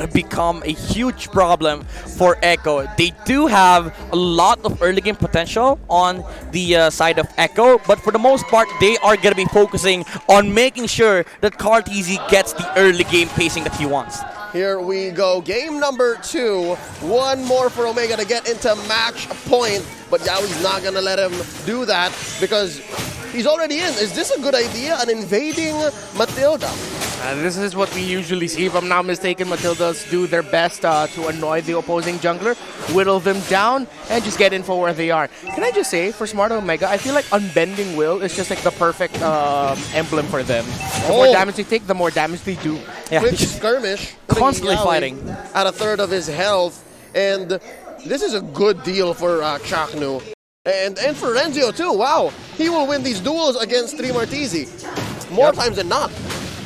gonna become a huge problem for Echo. They do have a lot of early game potential on the side of Echo, but for the most part, they are gonna be focusing on making sure that Kartizi gets the early game pacing that he wants. Here we go. Game number 2. One more for Omega to get into match point. But Yaoi's not going to let him do that because he's already in. Is this a good idea? An invading Matilda? This is what we usually see. If I'm not mistaken, Matildas do their best to annoy the opposing jungler, whittle them down, and just get info where they are. Can I just say, for Smart Omega, I feel like Unbending Will is just like the perfect emblem for them. The more damage they take, the more damage they do. Yeah. Quick skirmish. Constantly fighting. At a third of his health. And this is a good deal for Chaknu. And for Renzio too. Wow. He will win these duels against Terimakasih more times than not.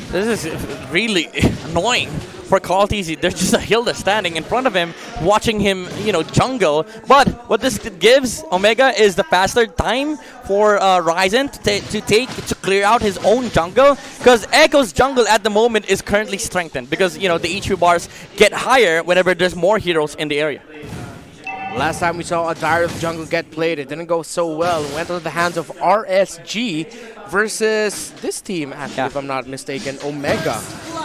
This is really annoying for Kartizi. There's just a Hilda standing in front of him, watching him, jungle. But what this gives Omega is the faster time for Ryzen to clear out his own jungle, because Echo's jungle at the moment is currently strengthened because the HP bars get higher whenever there's more heroes in the area. Last time we saw a Dire jungle get played, it didn't go so well. It went into the hands of RSG versus this team, actually, if I'm not mistaken, Omega.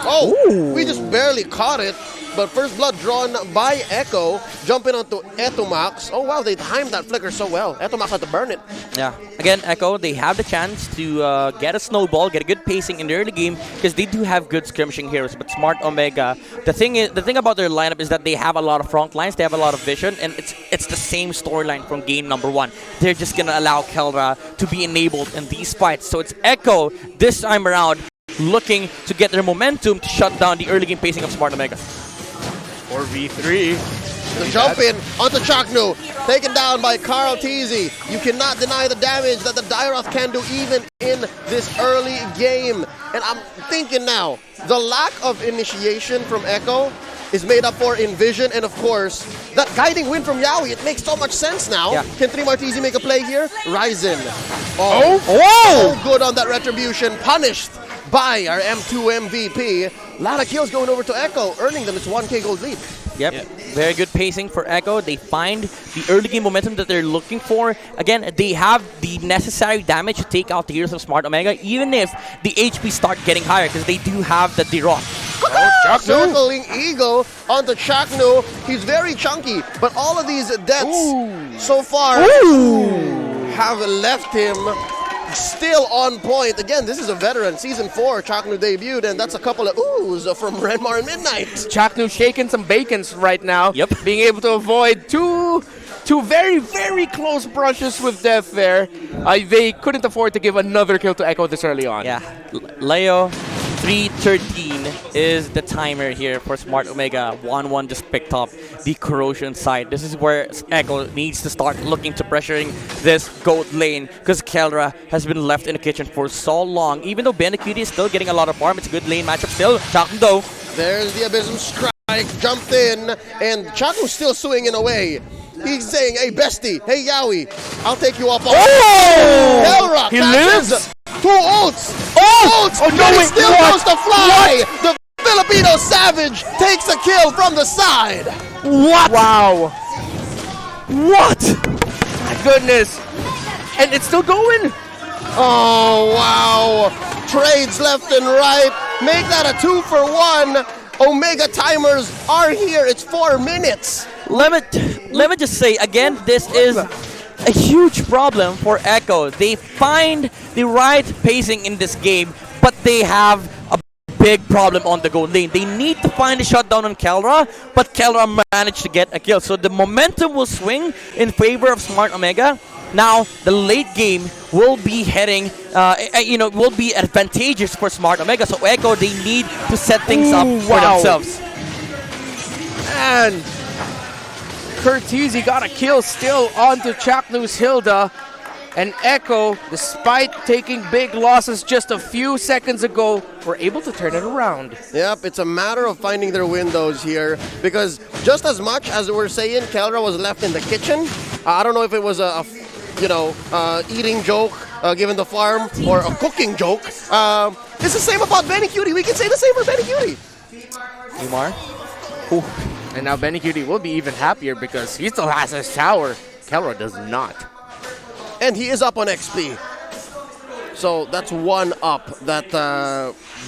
Oh, we just barely caught it. But first blood drawn by Echo, jumping onto Etomax. Oh wow, they timed that flicker so well. Etomax had to burn it. Yeah, again, Echo, they have the chance to get a snowball, get a good pacing in the early game, because they do have good skirmishing heroes. But Smart Omega, the thing about their lineup is that they have a lot of front lines, they have a lot of vision, and it's the same storyline from game number 1. They're just gonna allow Keldra to be enabled in these fights. So it's Echo this time around looking to get their momentum to shut down the early game pacing of Smart Omega. 4v3. The jump in onto Chaknu, taken down by Kartizi. You cannot deny the damage that the Dairoth can do even in this early game. And I'm thinking now, the lack of initiation from Echo is made up for in vision, and of course, that guiding wind from Yaoi. It makes so much sense now. Yeah. Can Terimakasih make a play here? Ryzen. Oh! Good on that retribution. Punished by our M2 MVP. A lot of kills going over to Echo, earning them this 1k gold lead. Yep, very good pacing for Echo. They find the early game momentum that they're looking for. Again, they have the necessary damage to take out the heroes of Smart Omega, even if the HP start getting higher, because they do have the Derot. Circling Eagle onto Chaknu. He's very chunky, but all of these deaths so far have left him still on point. Again, this is a veteran. Season 4, Chaknu debuted, and that's a couple of oohs from Renmar and Midnight. Chaknu shaking some bacons right now. Yep. Being able to avoid two very, very close brushes with death there. They couldn't afford to give another kill to Echo this early on. Yeah, Leo 3:13 is the timer here for Smart Omega. 1-1 just picked up the corrosion side. This is where Echo needs to start looking to pressuring this gold lane, because Keldra has been left in the kitchen for so long. Even though Benacuti is still getting a lot of farm, it's a good lane matchup still. Chaknu though. There's the Abysm Strike, jumped in, and Chaknu's still swinging away. He's saying, hey, bestie, hey, Yaoi, I'll take you up on Keldra He catches lives? 2 ults! Ults! Oh, no, but he wait, still what? goes to fly! The Filipino Savage takes a kill from the side! What? Wow. What? My goodness. And it's still going. Oh, wow! Trades left and right. Make that a 2-for-1. Omega timers are here. It's 4 minutes. Let me just say again, this is a huge problem for Echo. They find the right pacing in this game, but they have a big problem on the gold lane. They need to find a shutdown on Keldra, but Keldra managed to get a kill. So the momentum will swing in favor of Smart Omega. Now the late game will be heading, will be advantageous for Smart Omega. So Echo, they need to set things up for themselves. And Kartizi got a kill still onto Chaknu's Hilda. And Echo, despite taking big losses just a few seconds ago, were able to turn it around. Yep, it's a matter of finding their windows here, because just as much as we're saying Keldra was left in the kitchen, I don't know if it was a eating joke given the farm, or a cooking joke. It's the same about Benacuti. We can say the same for Benacuti. Umar? And now Benny Cutie will be even happier because he still has his tower. Kelra does not. And he is up on XP. So that's one up that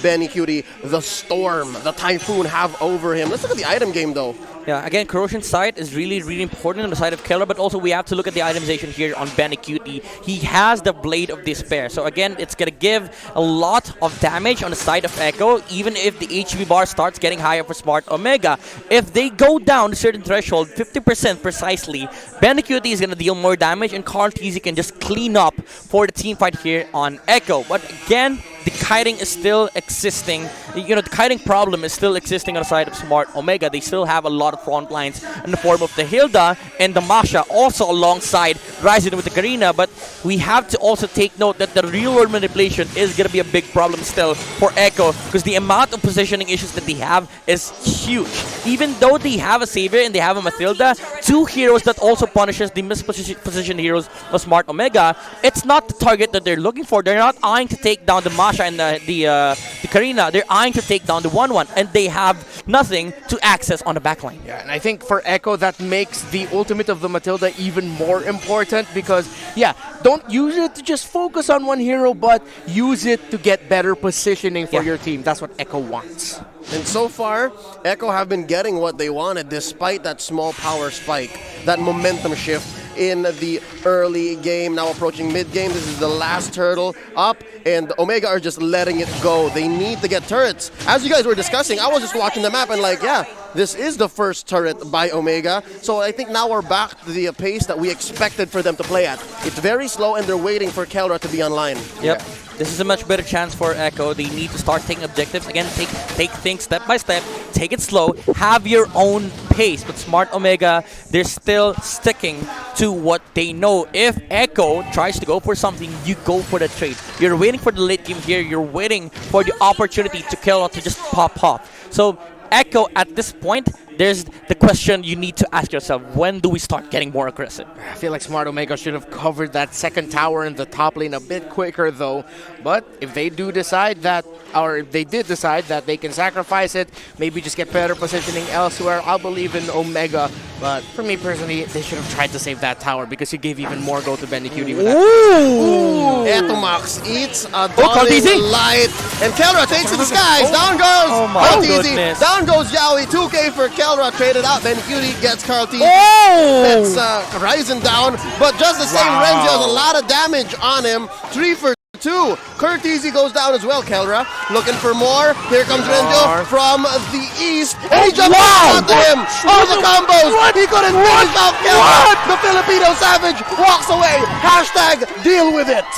Benny Cutie, the Storm, the Typhoon have over him. Let's look at the item game though. Yeah, again, Corrosion Sight is really, really important on the side of Kelra, but also we have to look at the itemization here on Benny Cutie. He has the Blade of Despair. So again, it's going to give a lot of damage on the side of Echo, even if the HP bar starts getting higher for Smart Omega. If they go down a certain threshold, 50% precisely, Benny Cutie is going to deal more damage, and Carl TZ can just clean up for the team fight here on Echo. But again, the kiting is still existing. You know, the kiting problem is still existing on the side of Smart Omega. They still have a lot of front lines in the form of the Hilda and the Masha, also alongside Ryzen with the Karina. But we have to also take note that the real-world manipulation is going to be a big problem still for Echo, because the amount of positioning issues that they have is huge. Even though they have a Savior and they have a Mathilda, two heroes that also punishes the mispositioned heroes of Smart Omega, it's not the target that they're looking for. They're not eyeing to take down the Masha and the Karina. They're eyeing to take down the 1-1, and they have nothing to access on the backline. Yeah, and I think for Echo, that makes the ultimate of the Matilda even more important because, yeah, don't use it to just focus on one hero, but use it to get better positioning for your team. That's what Echo wants. And so far, Echo have been getting what they wanted despite that small power spike, that momentum shift in the early game. Now approaching mid-game, this is the last turtle up, and Omega are just letting it go. They need to get turrets. As you guys were discussing, I was just watching the map and like, yeah, this is the first turret by Omega. So I think now we're back to the pace that we expected for them to play at. It's very slow, and they're waiting for Kelra to be online. Yep. Yeah. This is a much better chance for Echo. They need to start taking objectives. Again, take things step by step. Take it slow. Have your own pace. But Smart Omega, they're still sticking to what they know. If Echo tries to go for something, you go for the trade. You're waiting for the late game here. You're waiting for the opportunity to kill or to just pop off. So Echo, at this point, there's the question you need to ask yourself: when do we start getting more aggressive? I feel like Smart Omega should have covered that second tower in the top lane a bit quicker, though. But if they do decide that, or if they did decide that they can sacrifice it, maybe just get better positioning elsewhere, I'll believe in Omega. But for me personally, they should have tried to save that tower because he gave even more go to Benny Cutie with that. Ooh! Etomax eats a Dawning Light, and Kelra takes to the skies. Down goes Carl TZ. Down goes Yowie. 2K for Kelra, traded out. Benny Cutie gets Carl TZ. Oh! That's Ryzen down, but just the same, Renzi has a lot of damage on him. 3 for 2. Kurt TZ goes down as well. Kelra looking for more. Here comes Renzo from the east. And he jumps onto him. Oh, the combos. He couldn't finish off Kelra. The Filipino Savage walks away. Hashtag deal with it.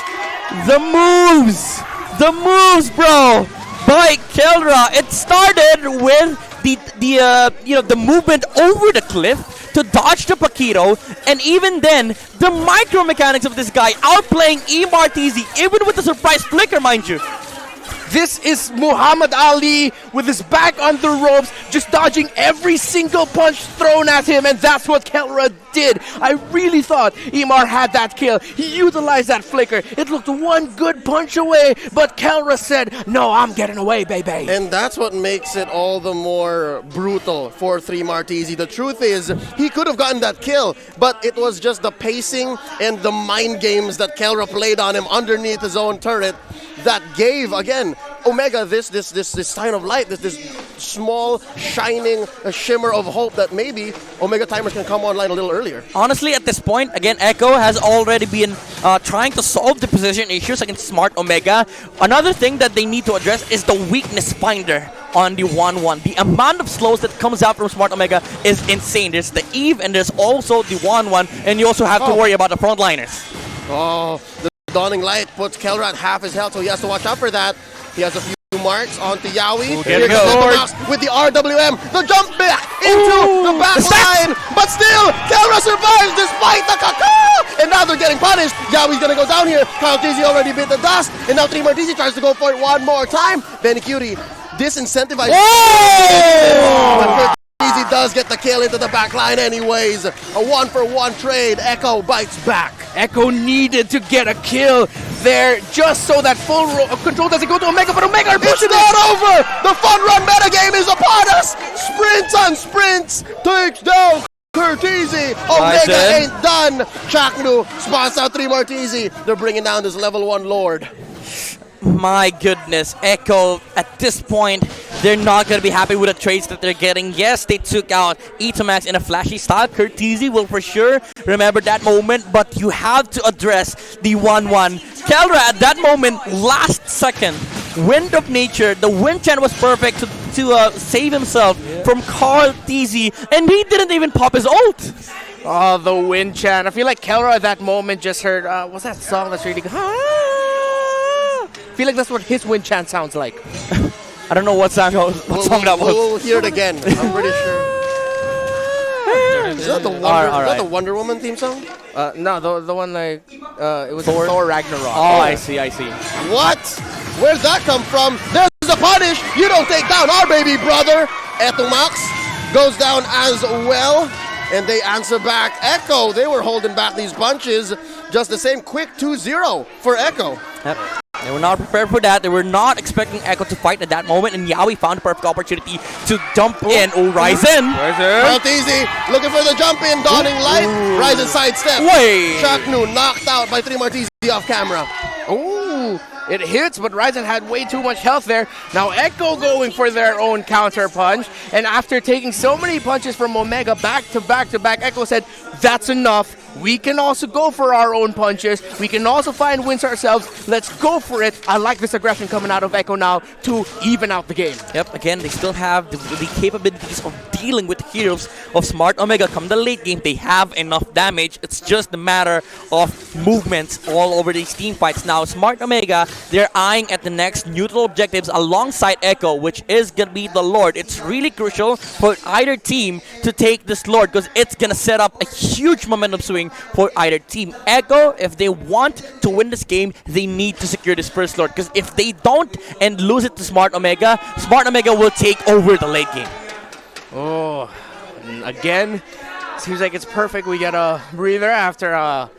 The moves! The moves, bro! By Kelra. It started with the movement over the cliff to dodge the Paquito, and even then, the micro mechanics of this guy outplaying EMRTZ, even with the surprise flicker, mind you. This is Muhammad Ali with his back on the ropes, just dodging every single punch thrown at him, and that's what Kelra did. I really thought Emar had that kill. He utilized that flicker. It looked one good punch away, but Kelra said, no, I'm getting away, baby. And that's what makes it all the more brutal for Terimakasih. The truth is, he could have gotten that kill, but it was just the pacing and the mind games that Kelra played on him underneath his own turret that gave, again, Omega this sign of light, this small, shining shimmer of hope that maybe Omega timers can come online a little earlier. Honestly, at this point, again, Echo has already been trying to solve the position issues against Smart Omega. Another thing that they need to address is the weakness finder on the 1-1. The amount of slows that comes out from Smart Omega is insane. There's the Eve and there's also the 1-1, and you also have to worry about the frontliners. Oh, the Dawning Light puts Kelra at half his health, so he has to watch out for that. He has a few marks onto Yowie. Here goes Etomax with the RWM. The jump back into the back line. But still, Kelra survives despite the caca. And now they're getting punished. Yowie's going to go down here. Carl TZ already bit the dust. And now Terimakasih tries to go for it one more time. Benny Cutie disincentivized. But TZ does get the kill into the back line anyways. A 1-for-1 trade. Echo bites back. Echo needed to get a kill there just so that full control doesn't go to Omega, but Omega are It's pushing not over! The fun run metagame is upon us! Sprints on sprints takes down Curtizi. Omega Ryzen. ain't done. Chaknu spots out 3 Martizi. They're bringing down this level 1 Lord. My goodness, Echo, at this point, they're not going to be happy with the trades that they're getting. Yes, they took out Etomax in a flashy style. Curtizi will for sure remember that moment, but you have to address the 1-1. Kelra at that moment, last second, Wind of Nature, the wind chant was perfect to save himself from Carl Teasy, and he didn't even pop his ult. Oh, the wind chant. I feel like Kelra at that moment just heard, what's that song that's really good? I feel like that's what his wind chant sounds like. I don't know what song that was. We'll hear it again. I'm pretty sure. Is that the Wonder Woman theme song? No, the one like, it was Thor Ragnarok. Oh, I see. What? Where's that come from? There's the punish. You don't take down our baby brother. Etomax goes down as well. And they answer back. Echo, they were holding back these punches. Just the same quick 2-0 for Echo. Yep. They were not prepared for that. They were not expecting Echo to fight at that moment, and Yawi found a perfect opportunity to jump in. Oh, Ryzen! Easy, looking for the jump in, dawning light. Ryzen sidestep. Wait! Chaknu knocked out by 3 Martizi off camera. Ooh, it hits, but Ryzen had way too much health there. Now Echo going for their own counter punch, and after taking so many punches from Omega back to back to back, Echo said, that's enough. We can also go for our own punches. We can also find wins ourselves. Let's go for it. I like this aggression coming out of Echo now to even out the game. Yep, again, they still have the capabilities of dealing with the heroes of Smart Omega. Come the late game, they have enough damage. It's just a matter of movements all over these team fights. Now, Smart Omega, they're eyeing at the next neutral objectives alongside Echo, which is going to be the Lord. It's really crucial for either team to take this Lord because it's going to set up a huge momentum swing for either team. Echo, if they want to win this game, they need to secure this first Lord because if they don't and lose it to Smart Omega will take over the late game. Oh, and again, seems like it's perfect. We get a breather after a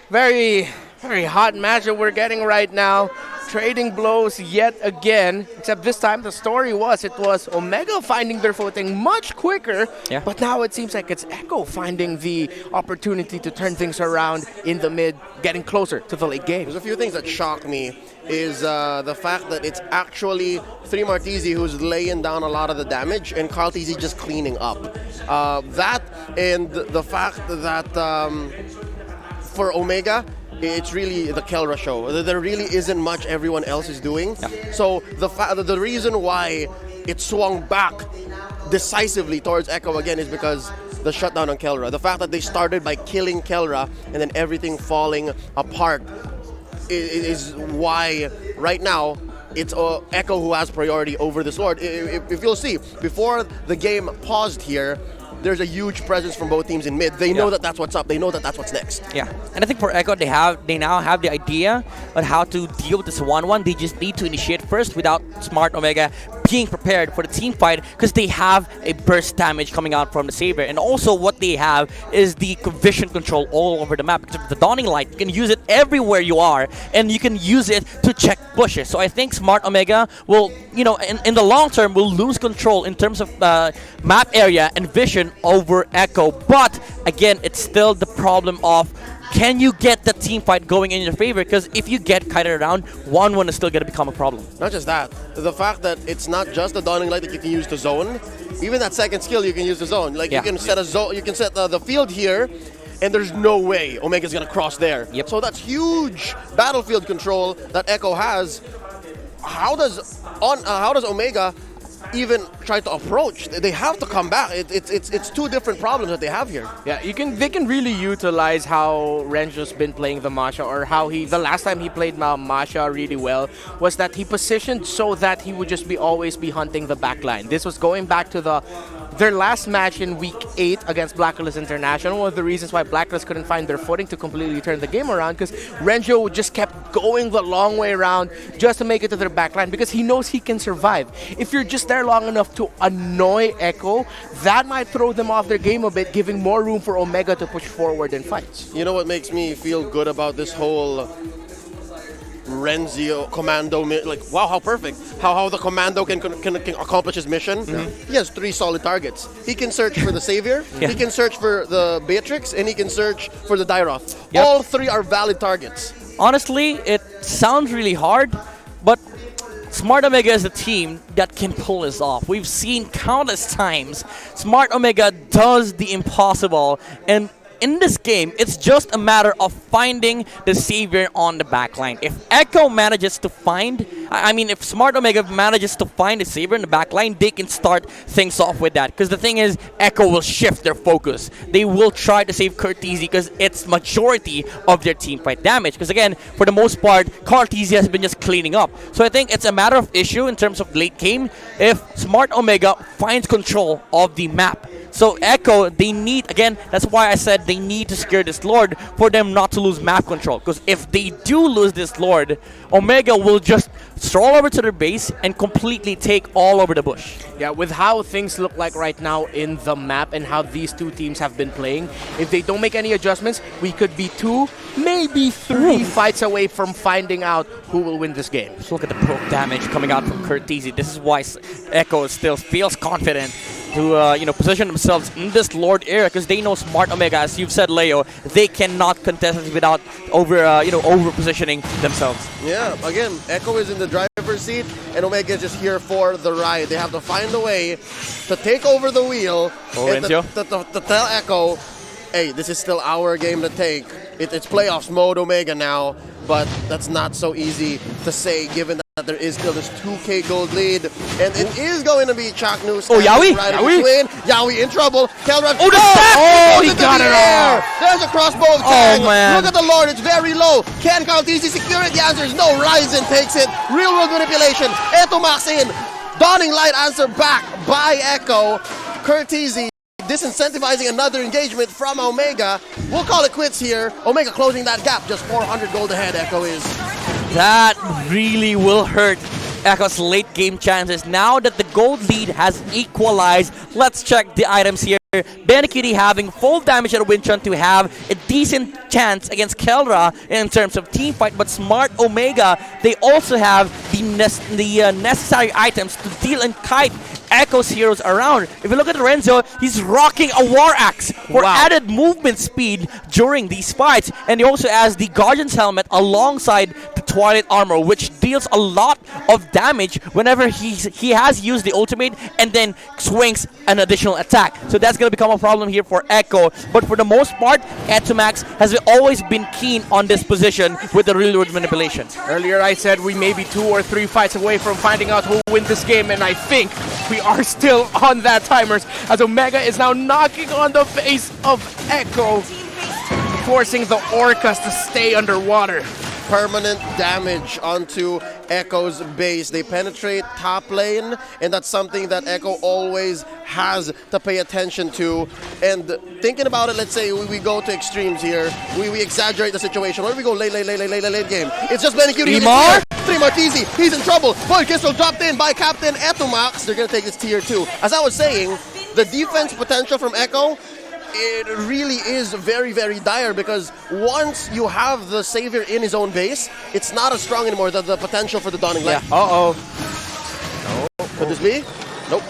very, very hot match that we're getting right now. Trading blows yet again, except this time the story was it was Omega finding their footing much quicker, but now it seems like it's Echo finding the opportunity to turn things around in the mid, getting closer to the late game. There's a few things that shock me is the fact that it's actually 3 Martizi who's laying down a lot of the damage and Carl Teasy just cleaning up. That and the fact that for Omega, it's really the Kelra show. There really isn't much everyone else is doing. So the reason why it swung back decisively towards Echo again is because the shutdown on Kelra. The fact that they started by killing Kelra and then everything falling apart is why right now it's Echo who has priority over this Lord. If you'll see, before the game paused here, there's a huge presence from both teams in mid. They know that that's what's up. They know that that's what's next. Yeah, and I think for Echo, they now have the idea on how to deal with this 1-1. They just need to initiate first without Smart Omega being prepared for the team fight because they have a burst damage coming out from the Saber. And also what they have is the vision control all over the map. Because of the Dawning Light, you can use it everywhere you are, and you can use it to check bushes. So I think Smart Omega will, in the long term, will lose control in terms of map area and vision over Echo. But again, it's still the problem of can you get the team fight going in your favor? Because if you get kited around, 1-1 is still going to become a problem. Not just that, the fact that it's not just the Dawning Light that you can use to zone. Even that second skill you can use to zone. Like you can set a zone, you can set the field here, and there's no way Omega's gonna cross there. So that's huge battlefield control that Echo has. How does Omega even try to approach? They have to come back. It's two different problems that they have here. Yeah, they can really utilize how Renjo's been playing the Masha, or how the last time he played Masha really well was that he positioned so that he would just always be hunting the backline. This was going back to their last match in week 8 against Blacklist International. One of the reasons why Blacklist couldn't find their footing to completely turn the game around, because Renjo just kept going the long way around just to make it to their backline, because he knows he can survive. If you're just there long enough to annoy Echo, that might throw them off their game a bit, giving more room for Omega to push forward in fights. You know what makes me feel good about this whole Renzio Commando, like, wow, how perfect. How the Commando can accomplish his mission. He has 3 solid targets. He can search for the Savior, he can search for the Beatrix, and he can search for the Dairoth. Yep. All 3 are valid targets. Honestly, it sounds really hard, but Smart Omega is a team that can pull this off. We've seen countless times Smart Omega does the impossible, and in this game, it's just a matter of finding the Savior on the backline. If Echo manages to find, if Smart Omega manages to find the Savior in the backline, they can start things off with that. Because the thing is, Echo will shift their focus. They will try to save Curteasy because it's majority of their team fight damage. Because again, for the most part, Curteasy has been just cleaning up. So I think it's a matter of issue in terms of late game if Smart Omega finds control of the map. So Echo, they need, again, that's why I said they need to secure this Lord for them not to lose map control. Because if they do lose this Lord, Omega will just stroll over to their base and completely take all over the bush. Yeah, with how things look like right now in the map and how these two teams have been playing, if they don't make any adjustments, we could be 2, maybe 3 fights away from finding out who will win this game. Just look at the proc damage coming out from Curteasy. This is why Echo still feels confident to position themselves in this Lord area because they know Smart Omega, as you've said, Leo, they cannot contest it without over positioning themselves. Yeah, again, Echo is in the driver's seat, and Omega is just here for the ride. They have to find a way to take over the wheel and to tell Echo, hey, this is still our game to take. It's playoffs mode, Omega now, but that's not so easy to say given that there is still this 2K gold lead, and it is going to be Chaknu. Oh, Yawi! Right Yawi! Yawi in trouble. Kelrod. Oh, the stack! Oh, he got it all. There's a crossbow of Tang. Man. Look at the Lord, it's very low. Can Curteasy secure it? The answer is no. Ryzen takes it. Real world manipulation. Etomax in. Dawning Light answer back by Echo. Curteasy disincentivizing another engagement from Omega. We'll call it quits here. Omega closing that gap. Just 400 gold ahead, Echo is. That really will hurt Echo's late game chances. Now that the gold lead has equalized, let's check the items here. Benikidi having full damage at Winchun to have a decent chance against Kelra in terms of team fight, but Smart Omega, they also have the necessary items to deal and kite Echo's heroes around. If you look at Renzo, he's rocking a War Axe for added movement speed during these fights, and he also has the Guardian's Helmet alongside the Twilight Armor, which deals a lot of damage whenever he has used the ultimate and then swings an additional attack. So that's going to become a problem here for Echo, but for the most part, Etomax has always been keen on this position with the real world manipulation. Earlier I said we may be 2 or 3 fights away from finding out who will win this game, and I think we are still on that timers as Omega is now knocking on the face of Echo, forcing the Orcas to stay underwater. Permanent damage onto Echo's base. They penetrate top lane, and that's something that Echo always has to pay attention to. And thinking about it, let's say we go to extremes here. We exaggerate the situation. Where do we go late game? It's just Benikidi. Terimakasih, he's in trouble. Boy, Kissel dropped in by Captain Etomax. They're going to take this tier 2. As I was saying, the defense potential from Echo, it really is very, very dire because once you have the Savior in his own base, it's not as strong anymore, the potential for the Dawning Light. No. Could this be? Nope.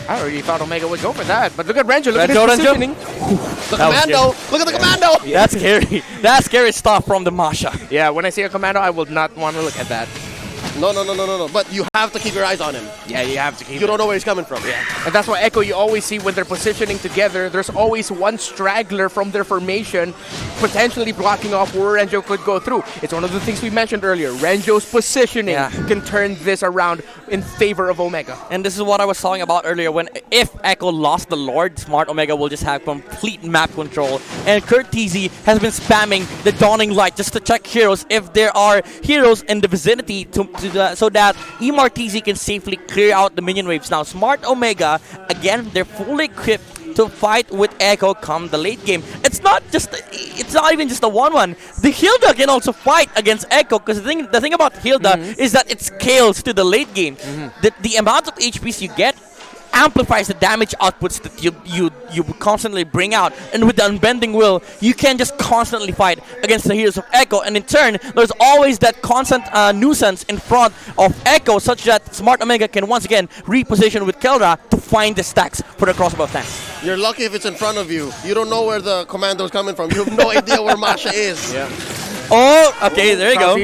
I already thought Omega would go for that, but look at Renjo, look at his positioning. The Commando! Look at the Commando! That's scary. That's scary stuff from the Masha. Yeah, when I see a Commando, I will not want to look at that. No. But you have to keep your eyes on him. Yeah, you have to keep You don't know where he's coming from. Yeah. And that's why Echo, you always see when they're positioning together, there's always one straggler from their formation potentially blocking off where Renjo could go through. It's one of the things we mentioned earlier. Renjo's positioning can turn this around in favor of Omega. And this is what I was talking about earlier. If Echo lost the Lord, Smart Omega will just have complete map control. And Curteasy has been spamming the Dawning Light just to check heroes if there are heroes in the vicinity so that Emartz can safely clear out the minion waves. Now, Smart Omega, again, they're fully equipped to fight with Echo come the late game. It's not even just a 1-1. The Hilda can also fight against Echo because the thing about Hilda is that it scales to the late game. The amount of HPs you get amplifies the damage outputs that you constantly bring out. And with the unbending will, you can just constantly fight against the heroes of Echo. And in turn, there's always that constant nuisance in front of Echo, such that Smart Omega can once again reposition with Keldra to find the stacks for the crossbow tanks. You're lucky if it's in front of you. You don't know where the commando's coming from. You have no idea where Masha is. Yeah. Oh, okay, there you go.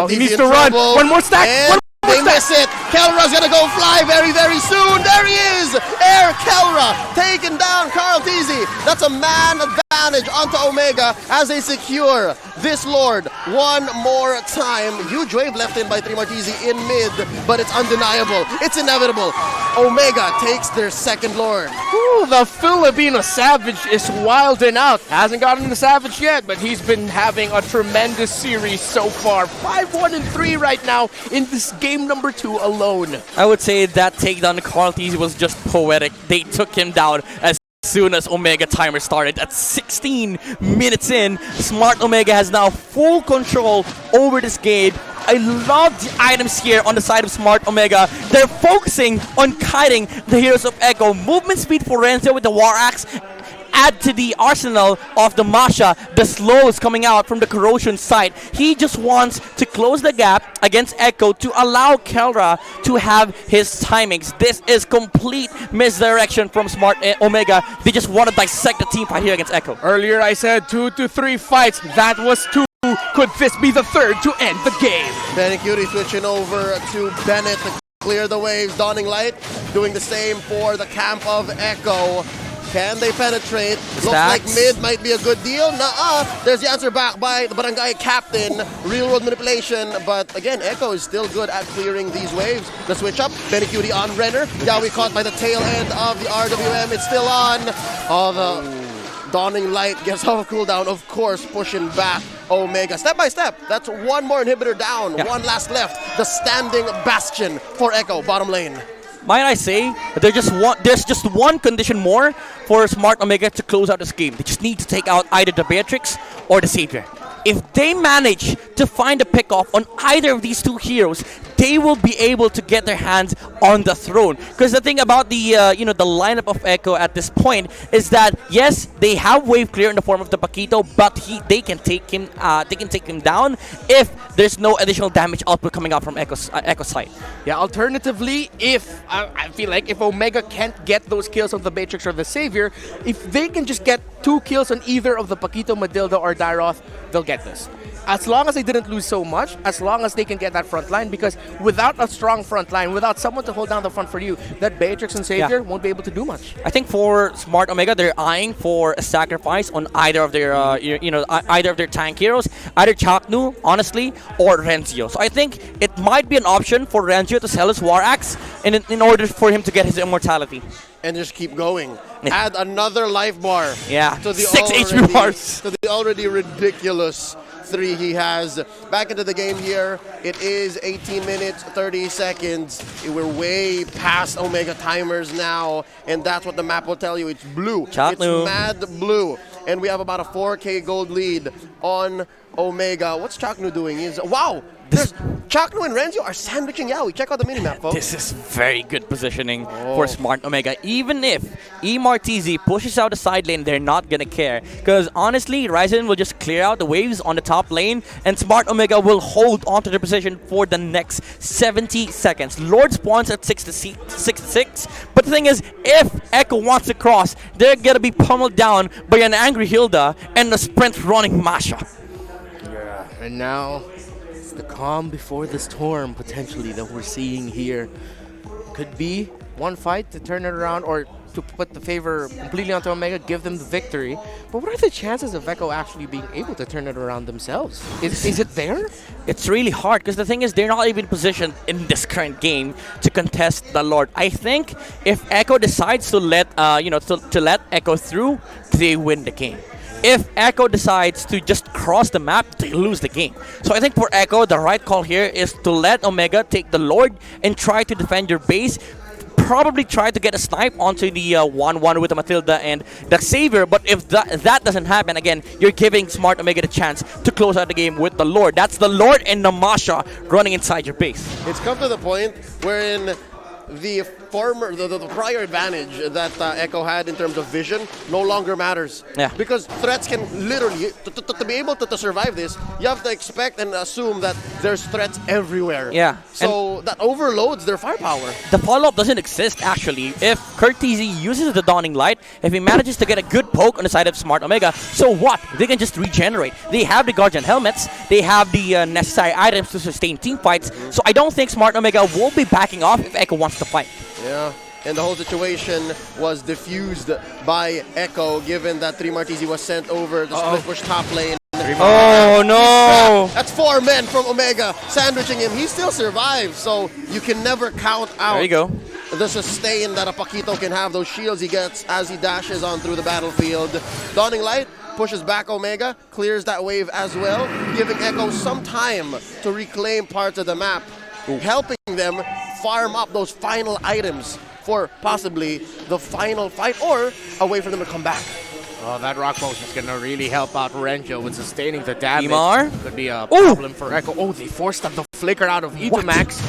He needs to run. One more stack. And they miss it. Kelra's gonna go fly very, very soon. There he is. Air Kelra taking down Carl Teasy. That's a man advantage onto Omega as they secure this Lord one more time. Huge wave left in by Terimakasih in mid, but it's undeniable. It's inevitable. Omega takes their second Lord. Ooh, the Filipino Savage is wilding out. Hasn't gotten the Savage yet, but he's been having a tremendous series so far. 5-1-3 right now in this game number 2 alone. I would say that takedown to Carl Teasy was just poetic. They took him down as soon as Omega timer started. At 16 minutes in, Smart Omega has now full control over this game. I love the items here on the side of Smart Omega. They're focusing on kiting the heroes of Echo. Movement speed for Renzo with the War Axe. Add to the arsenal of the Masha, the slows coming out from the corrosion side. He just wants to close the gap against Echo to allow Keldra to have his timings. This is complete misdirection from Smart Omega. They just want to dissect the team fight here against Echo. Earlier I said 2 to 3 fights. That was 2. Could this be the third to end the game? Bennett Cutie switching over to Bennett to clear the waves. Dawning Light doing the same for the camp of Echo. Can they penetrate? Looks like mid might be a good deal. Nuh-uh. There's the answer back by the barangay captain. Real world manipulation. But again, Echo is still good at clearing these waves. The switch up. Bennett Cutie on Renner. Yawi caught by the tail end of the RWM. It's still on. Oh, the Dawning Light gets off cooldown. Of course, pushing back Omega. Step by step. That's one more inhibitor down. Yeah. One last left. The standing bastion for Echo. Bottom lane. Might I say, there's just one condition more for Smart Omega to close out this game. They just need to take out either the Beatrix or the Savior. If they manage to find a pick-off on either of these two heroes, they will be able to get their hands on the throne. Because the thing about the the lineup of Echo at this point is that yes, they have wave clear in the form of the Paquito, but they can take him down if there's no additional damage output coming out from Echo's side. Yeah. Alternatively, if I feel like if Omega can't get those kills on the Beatrix or the Savior, if they can just get 2 kills on either of the Paquito, Madilda, or Dairoth, they'll get this. As long as they didn't lose so much, as long as they can get that front line, because without a strong front line, without someone to hold down the front for you, that Beatrix and Savior won't be able to do much. I think for Smart Omega, they're eyeing for a sacrifice on either of their either of their tank heroes, either Chaknu, honestly, or Renzio. So I think it might be an option for Renzio to sell his War Axe in order for him to get his immortality. And just keep going. Add another life bar. Yeah, to the 6 HP bars. To the already ridiculous 3 he has. Back into the game here. It is 18 minutes, 30 seconds. We're way past Omega timers now. And that's what the map will tell you. It's blue. Chaknu. It's mad blue. And we have about a 4K gold lead on Omega. What's Chaknu doing? Wow! There's Chaknu and Renzo are sandwiching Yawi. Check out the minimap, folks. This is very good positioning for Smart Omega. Even if Martizi pushes out the side lane, they're not going to care. Because honestly, Ryzen will just clear out the waves on the top lane, and Smart Omega will hold onto their position for the next 70 seconds. Lord spawns at 6-6. But the thing is, if Echo wants to cross, they're going to be pummeled down by an angry Hilda and a sprint running Masha. Yeah, and now the calm before the storm, potentially, that we're seeing here. Could be one fight to turn it around or to put the favor completely onto Omega, give them the victory. But what are the chances of Echo actually being able to turn it around themselves? Is it there? It's really hard because the thing is they're not even positioned in this current game to contest the Lord. I think if Echo decides to let to let Echo through, they win the game. If Echo decides to just cross the map, they lose the game. So I think for Echo, the right call here is to let Omega take the Lord and try to defend your base. Probably try to get a snipe onto the 1-1 with the Matilda and the Savior. But if that doesn't happen, again, you're giving Smart Omega the chance to close out the game with the Lord. That's the Lord and the Masha running inside your base. It's come to the point wherein the the prior advantage that Echo had in terms of vision no longer matters. Yeah. Because threats can literally, to be able to survive this, you have to expect and assume that there's threats everywhere. Yeah. So that overloads their firepower. The follow-up doesn't exist, actually. If Courtesy uses the Dawning Light, if he manages to get a good poke on the side of Smart Omega, so what? They can just regenerate. They have the Guardian Helmets. They have the necessary items to sustain team fights. So I don't think Smart Omega will be backing off if Echo wants to fight. Yeah. And the whole situation was diffused by Echo, given that Terimakasih was sent over the split push top lane. Oh no! That's 4 men from Omega sandwiching him. He still survives, so you can never count out There you go. the sustain that a Paquito can have, those shields he gets as he dashes on through the battlefield. Dawning Light pushes back Omega, clears that wave as well, giving Echo some time to reclaim parts of the map, helping them farm up those final items for possibly the final fight or a way for them to come back. Oh, that rock potion is gonna really help out Renjo with sustaining the damage. Imar? Could be a problem for Echo. Oh, they forced the flicker out of Etomax.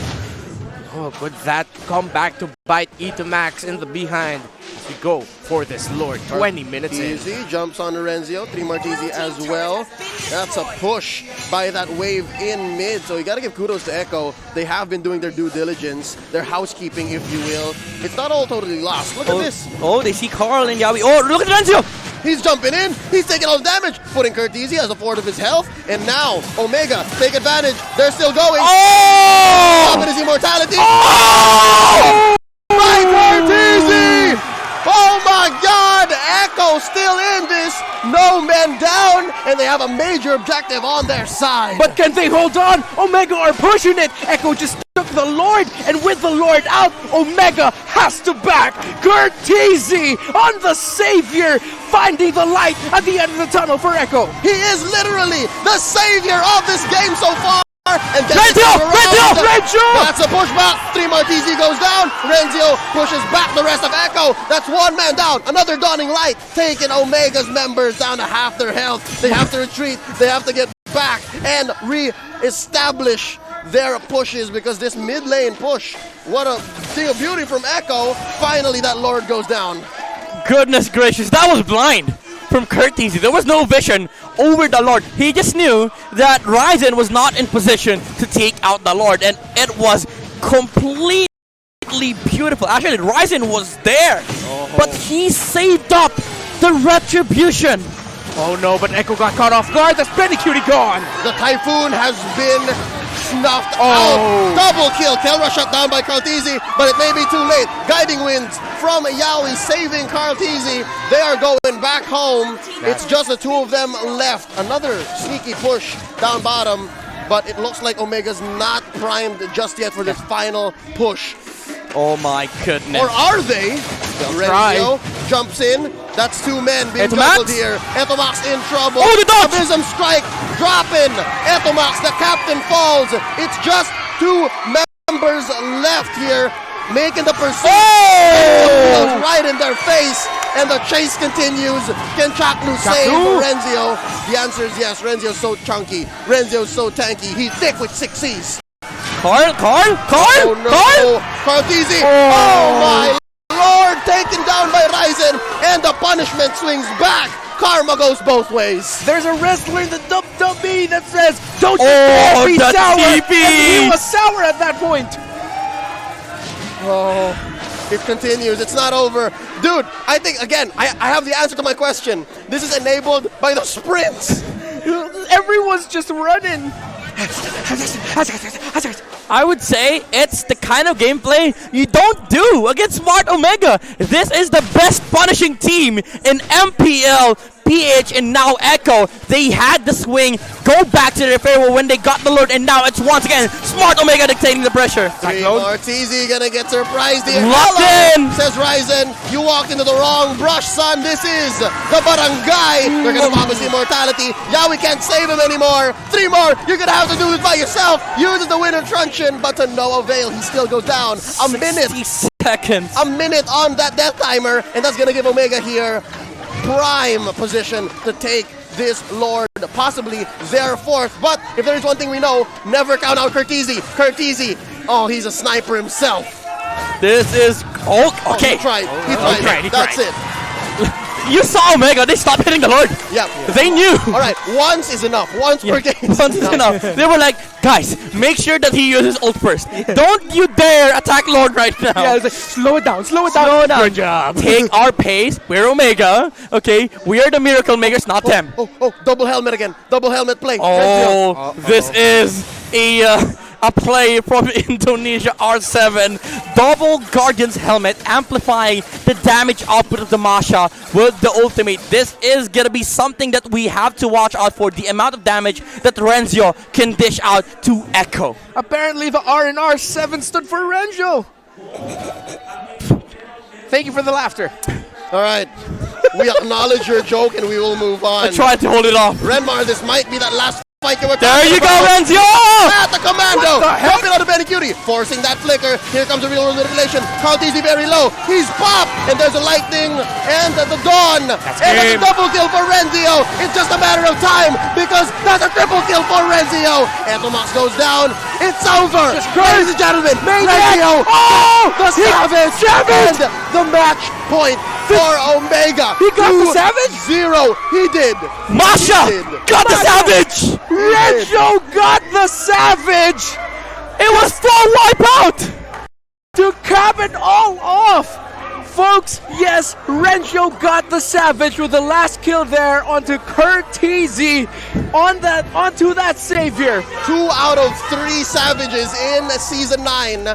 Oh, could that come back to bite Etomax in the behind as we go for this Lord? 20 minutes in. Easy jumps on Renzio, Terimakasih as well. That's a push by that wave in mid. So you gotta give kudos to Echo. They have been doing their due diligence, their housekeeping, if you will. It's not all totally lost. Look at this. Oh, they see Carl and Yawi. Oh, look at Renzio! He's jumping in. He's taking all the damage, putting Courtesy as a fourth of his health. And now Omega take advantage. They're still going. Oh! Up in his immortality. Oh! By Courtesy! Oh my God! Echo still in this. No men down, and they have a major objective on their side. But can they hold on? Omega are pushing it. Echo just took the Lord, and with the Lord out, Omega has to back. Courtesy on the savior, finding the light at the end of the tunnel for Echo. He is literally the savior of this game so far. And Renzio! That's a pushback. Terimakasih goes down. Renzio pushes back the rest of Echo. That's 1 man down. Another Dawning Light taking Omega's members down to half their health. They have to retreat. They have to get back and re-establish their pushes, because this mid lane push, what a thing of beauty from Echo. Finally, that Lord goes down. Goodness gracious, that was blind from Courtesy. There was no vision over the Lord. He just knew that Ryzen was not in position to take out the Lord, and it was completely beautiful. Actually, Ryzen was there, but he saved up the retribution. Oh no, but Echo got caught off guard. That's Penny Cutie gone. The Typhoon has been snuffed out. Double kill. Kelra shut down by Courtesy, but it may be too late. Guiding Winds from Yaoi saving Courtesy. They are going back home. It's just the 2 of them left. Another sneaky push down bottom, but it looks like Omega's not primed just yet for this final push. Oh my goodness. Or are they? Renzio jumps in. That's 2 men being juggled here. Etomax in trouble. Oh, the dodge! Abysm strike dropping. Etomax, the captain, falls. It's just 2 members left here, making the pursuit. Oh! Right in their face, and the chase continues. Can Chaknu save Renzio? The answer is yes. Renzio's so chunky. Renzio's so tanky. He's thick with 6 C's. Carl? Oh no! Courtesy! Oh my Lord! Taken down by Ryzen, and the punishment swings back. Karma goes both ways. There's a wrestler in the WWE that says, "Don't be sour." TP! And he was sour at that point. Oh, it continues. It's not over. Dude, I think, again, I have the answer to my question. This is enabled by the sprints. Everyone's just running. I would say it's the kind of gameplay you don't do against Smart Omega. This is the best punishing team in mpl-ph, and now Echo. They had the swing, go back to their favor when they got the Lord, and now it's once again Smart Omega dictating the pressure. Terimakasih gonna get surprised here. Locked in! Says Ryzen. You walked into the wrong brush, son. This is the barangay. They're gonna pop his immortality. Yeah, we can't save him anymore. 3 more. You're gonna have to do this by yourself. Uses the winter truncheon, but to no avail. He still goes down. A minute. 60 seconds. A minute on that death timer, and that's gonna give Omega here prime position to take this Lord, possibly their 4th. But if there is one thing we know, never count out Courtesy. Courtesy, oh, he's a sniper himself. This is Oh, okay. He tried. He tried. He That's tried. it. You saw Omega. They stopped hitting the Lord. Yeah. They knew. All right. Once is enough. Once per game. Once is enough. They were like, guys, make sure that he uses ult first. Don't you dare attack Lord right now. Yeah, it's like, slow it down, slow it down. Slow down. Good job. Take our pace. We're Omega. Okay, we are the miracle makers, not them. Oh, double helmet again. Double helmet play. Oh, this is a play from Indonesia R7. Double Guardian's helmet amplifying the damage output of the Masha with the ultimate. This is gonna be something that we have to watch out for. The amount of damage that Renzo can dish out to Echo. Apparently the R in R7 stood for Renjo. Thank you for the laughter. All right. We acknowledge your joke and we will move on. I tried to hold it off. Renmar, this might be that last fight you were There talking you go, about. Renzo! At the commando! Jumping out of Benicudi, forcing that flicker. Here comes the real world manipulation. Caltesi very low. He's popped! And there's a lightning and the dawn. And that's a double kill for Renzio. It's just a matter of time because that's a triple kill for Renzio. And Tomas goes down. It's over! Ladies and gentlemen, Renzio! Oh! The Savage! And the match point for Omega. He got the Savage? 0. He did. Masha He did. got the Savage! Renjo got the Savage It was full wipeout! to cap it all off. Folks, yes, Renjo got the Savage with the last kill there onto Curtizi onto that Savior. 2 out of 3 Savages in Season 9.